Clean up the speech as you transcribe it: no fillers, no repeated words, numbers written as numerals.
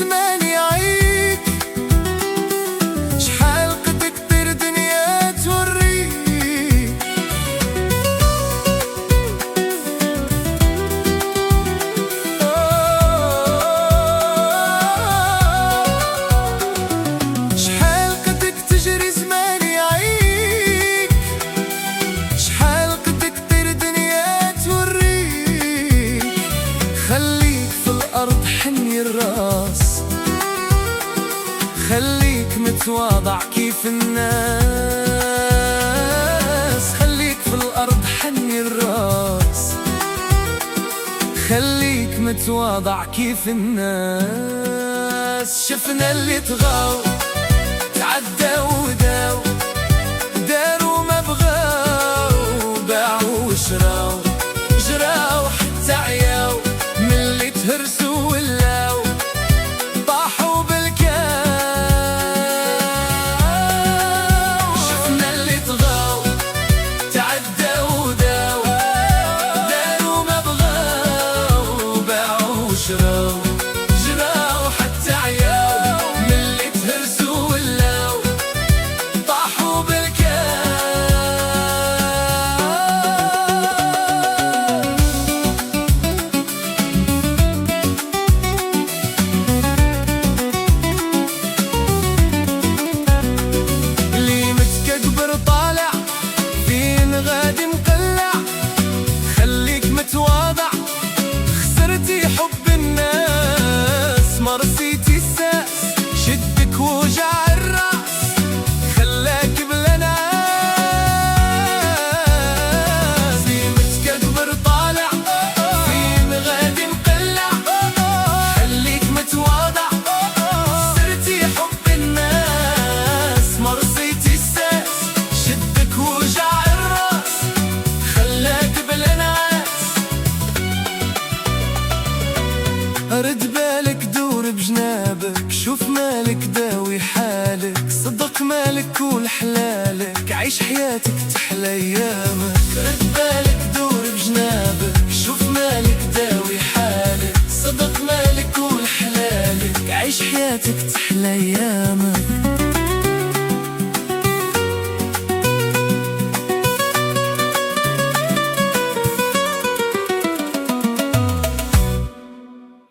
زمان يعيك، شحال قد كتر دنيا توريك. شحال قدك تجري زمان يعيك، شحال قد كتر دنيا توريك. خليك في الأرض حني الراس، خليك متواضع كيف الناس. خليك في الأرض حني الراس، خليك متواضع كيف الناس. شفنا اللي طغاو تعداو وداو، داروا ما بغاو، باعوا وشراو، جراو حتى عياو، من اللي تهرسوا ولاو طاحوا بالكاو. شفنا اللي طغاو تعداو وداو، داروا ما بغاو، باعوا وشراو، جراو حتى عياو، من اللي تهرسوا ولاو طاحوا بالكاو. اللي متكبر طالع فين غادي مقلع، خليك متواضع خسرتي حب الناس. ما رصيتي الساس شدك وجع الراس، خلاك بلا ناس. اللي متكبر طالع فين غادي مقلع، خليك متواضع خسرتي حب الناس. ما رصيتي الساس شدك وجع الراس، خلاك بلا ناس. رد بالك دور بجنابك، شوف مالك داوي حالك، صدق مالك كول حلالك، عيش حياتك تحلى ايامك. رد بالك دور بجنابك، شوف مالك داوي حالك، صدق مالك كول حلالك، عيش حياتك تحلى ايامك.